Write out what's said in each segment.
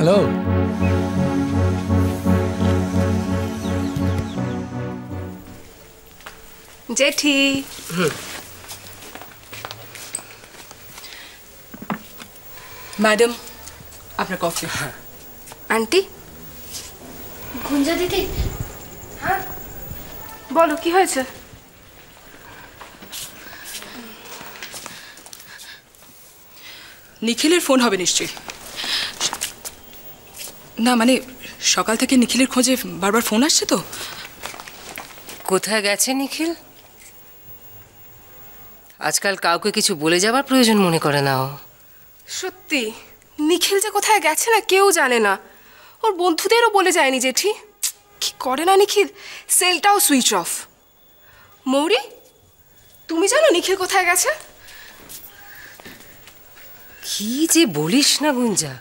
Hello. জেঠি। Madam আপনার coffee. Aunty. Gunja দিদি। হ্যাঁ বলো কি হয়েছে? নিখিলের ফোন হবে নিশ্চয়ই। না মানে সকাল থেকে নিখিলের খোঁজে বারবার ফোন আসছে তো। কোথায় গেছে নিখিল? আজকাল কাউকে কিছু বলে যাবার প্রয়োজন মনে করে না ও। সত্যি নিখিল যে কোথায় গেছে না কেউ জানে না। ওর বন্ধুদেরও বলে যায়নি জেঠি। কি করে না নিখিল, সেলটাও সুইচ অফ। মৌরি তুমি জানো নিখিল কোথায় গেছে? কি যে বলিস না গুঞ্জা,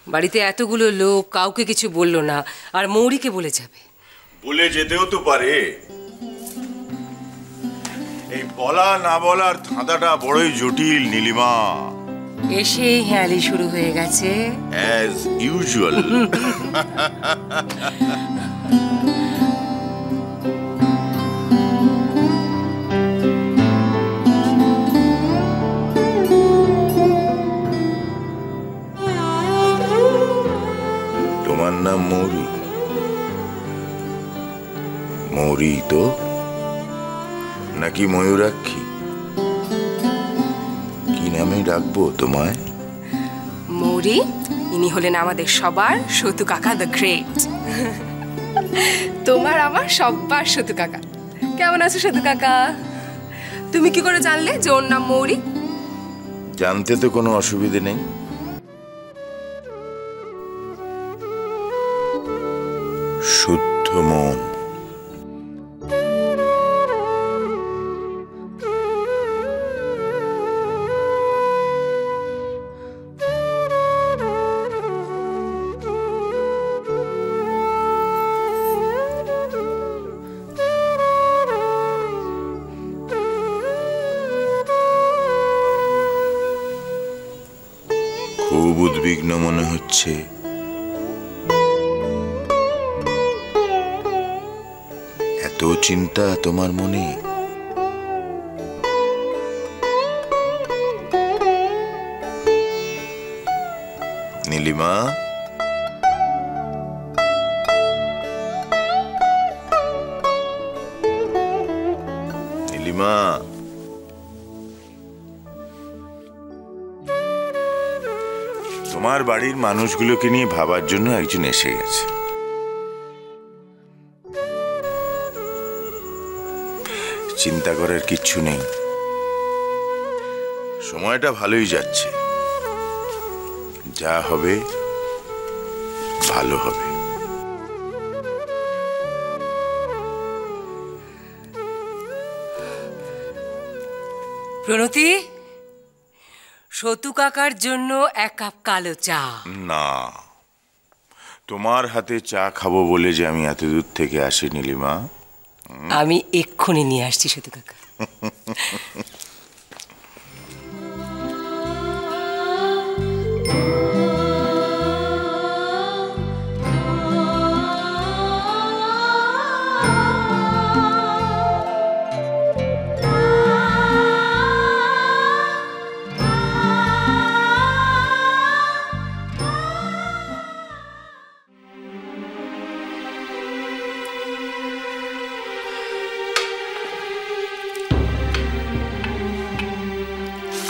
বাড়িতে এতগুলো লোক কাউকে কিছু বললো না আর মৌরিকে বলে যাবে? বলে যেতেও তো পারে। এই বলা না বলার ধাঁধাটা বড়ই জটিল নীলিমা। এসেই হেয়ালি শুরু হয়ে গেছে অ্যাজ ইউজুয়াল। তোমার নাম মৌরি? মৌরি তো নাকি ময়ূরাক্ষী? কি নামে ডাকবো তোমায়? মৌরি ইনি হলেন আমাদের সবার সতু কাকা দ্য গ্রেট। তোমার আমার সবার সতু কাকা। কেমন আছো সতু কাকা? তুমি কি করে জানলে যে ওর নাম মৌরি? জানতে তো কোনো অসুবিধে নেই। শুদ্ধ মন। খুব উদ্বিগ্ন মনে হচ্ছে। এত চিন্তা তোমার মনে? নীলিমা, নীলিমা, তোমার বাড়ির মানুষগুলোকে নিয়ে ভাবার জন্য একজন এসে গেছে। চিন্তা করার কিচ্ছু নেই, সময়টা ভালোই যাচ্ছে। যা হবে ভালো হবে। প্রণতি, সতু কাকার জন্য এক কাপ কালো চা। না, তোমার হাতে চা খাবো বলে যে আমি এত দূর থেকে আসি নীলিমা। আমি এক্ষুনি নিয়ে আসছি সতু কাকা।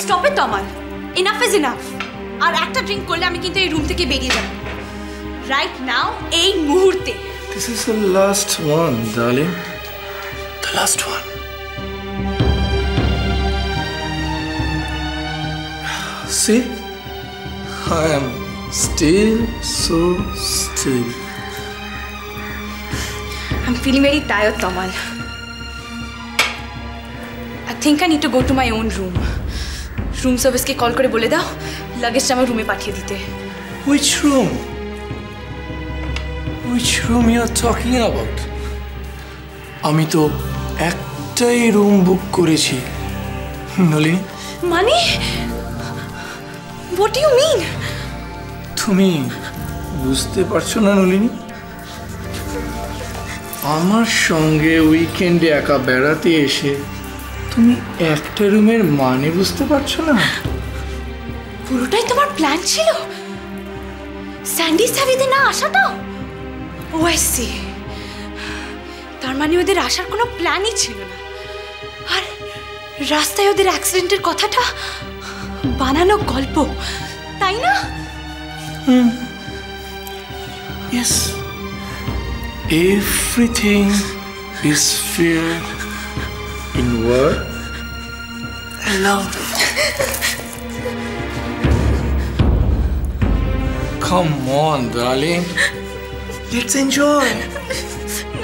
Stop it Tamal, enough is enough. আর একটা ড্রিঙ্ক করলে আমি কিন্তু এই রুম থেকে বেরিয়ে যাব রাইট নাও, এই মুহূর্তে। This is the last one, darling. The last one. See? I am still so still. I'm feeling very tired, Tamal. I think I need to go to my own room. Room service ke call kore bole dao luggage আমার রুমে পাঠিয়ে দিতে। Which room? Which room you are talking about? আমি তো একটাই room book করেছি নলিনী। মানে? What do you mean? তুমি বুঝতে পারছো না নলিনী, আমার সঙ্গে উইকেন্ডে একা বেড়াতে এসে তুমি একটা রুমের মানে বুঝতে পারছো না? পুরোটাই তোমার প্ল্যান ছিল স্যান্ডি সাবিতে না আসাটাও? ও আই সি। তার মানে ওদের আসার কোনো প্ল্যানই ছিল না, আর রাস্তায় ওদের অ্যাক্সিডেন্টের কথাটা বানানো গল্প, তাই না? Yes, everything is fair in word and love. Come on, darling. Let's enjoy.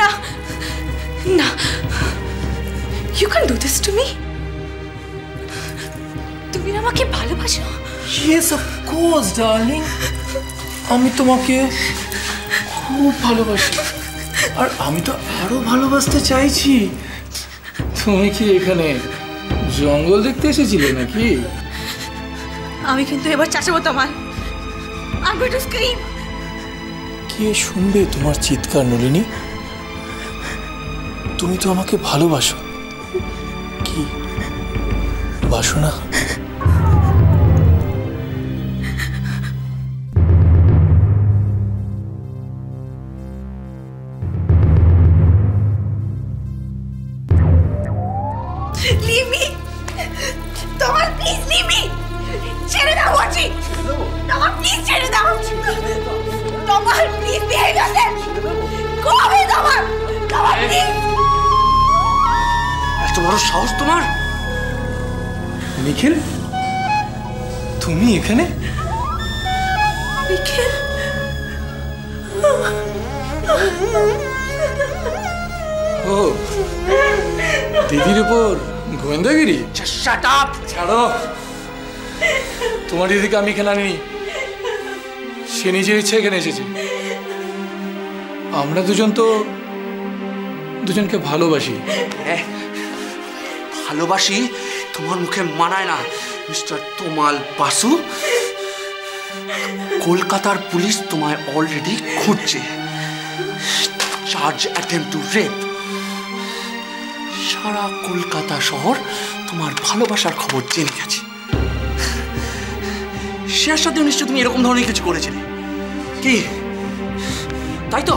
না না, you can do this to me. তুমি আমাকে ভালোবাসো? Yes, of course, darling. আমি তোমাকে খুব ভালোবাসি, আর আমি তো আরো ভালোবাসতে চাইছি। তুমি কি এখানে জঙ্গল দেখতে এসেছিলে নাকি? আমি কিন্তু এবার চাচাবো তোমার। I'm going to scream. কে শুনবে তোমার চিৎকার নলিনী? তুমি তো আমাকে ভালোবাসো, কি বাসো না? Leave me. তোমার প্লিজ leave me. ছেড়ে দাও ওয়াচি। তোমার প্লিজ ছেড়ে দাও। তোমার please behave yourself. Go away তোমার। তোমার প্লিজ। এত বড় সাহস তোমার! নিখিল, তুমি এখানে? নিখিল, ও দিদির উপর গোয়েন্দাগিরি? Shut up! ছাড়ো, তোমার দিদিকে আমি এখানে আনিনি, সে নিজের ইচ্ছে এখানে এসেছে। আমরা দুজনকে ভালোবাসি। ভালোবাসি তোমার মুখে মানায় না মিস্টার তোমাল বাসু। কলকাতার পুলিশ তোমায় অলরেডি খুঁজছে, চার্জ অ্যাটেম্প টু রেপ। সারা কলকাতা শহর তোমার ভালোবাসার খবর জেনে গেছে। শেয়ার সাথে নিশ্চয় তুমি এরকম ধরনের কিছু করেছিলে, কি তাই তো?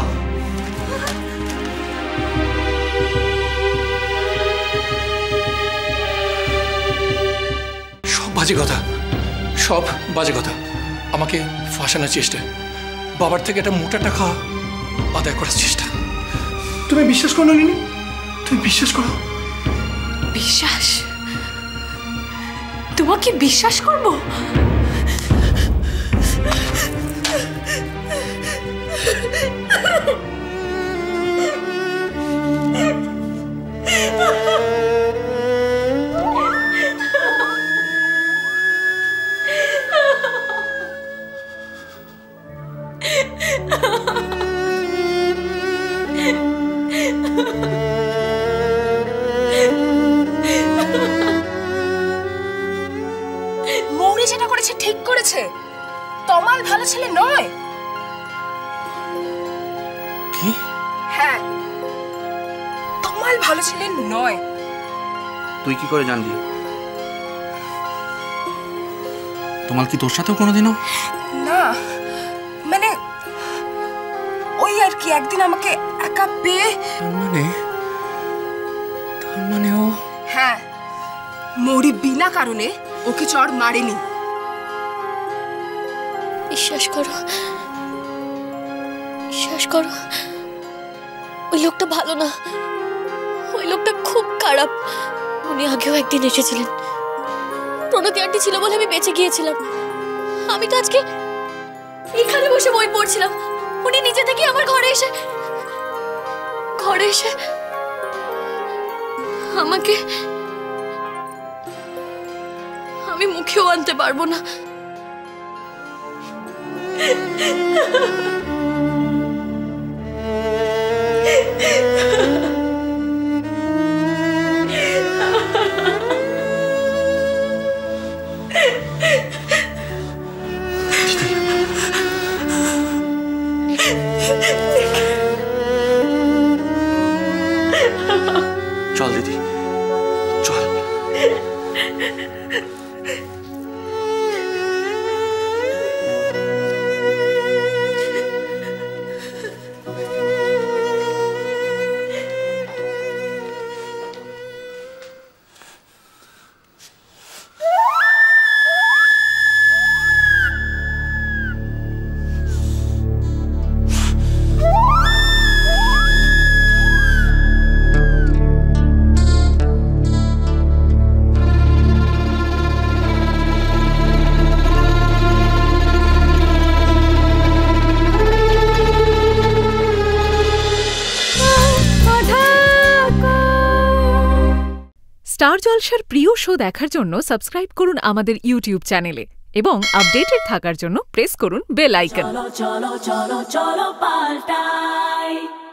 বাজে কথা, সব বাজে কথা। আমাকে ফাঁসানোর চেষ্টা, বাবার থেকে একটা মোটা টাকা আদায় করার চেষ্টা। তুমি বিশ্বাস করো নলিনী, তুমি বিশ্বাস করো? বিশ্বাস? তোমাকে বিশ্বাস করবো? মৌরি যেটা করেছে ঠিক করেছে। তমাল ভালো ছেলে নয়। কি? হ্যাঁ, তমাল ভালো ছেলে নয়। তুই কি করে জানলি? তোমার কি তোর সাথেও কোনোদিনও? না, মানে ওই আর কি, একদিন আমাকে একা পেয়ে। তার মানে ও? হ্যাঁ, মৌরি বিনা কারণে ওকে চড় মারেনি। বিশ্বাস করো, বিশ্বাস করো, ওই লোকটা ভালো না, ওই লোকটা খুব খারাপ। উনি আগেও একদিন এসেছিলেন, প্রণতি আন্টি ছিল বলে আমি বেঁচে গিয়েছিলাম। আমি তো আজকে এখানে বসে বই পড়ছিলাম, উনি নিজে থেকে আমার ঘরে এসে আমাকে, আমি মুখেও আনতে পারবো না। স্টার জলসার প্রিয় শো দেখার জন্য সাবস্ক্রাইব করুন আমাদের ইউটিউব চ্যানেলে এবং আপডেটেড থাকার জন্য প্রেস করুন বেল আইকন। চলো চলো চলো চলো পাল্টাই।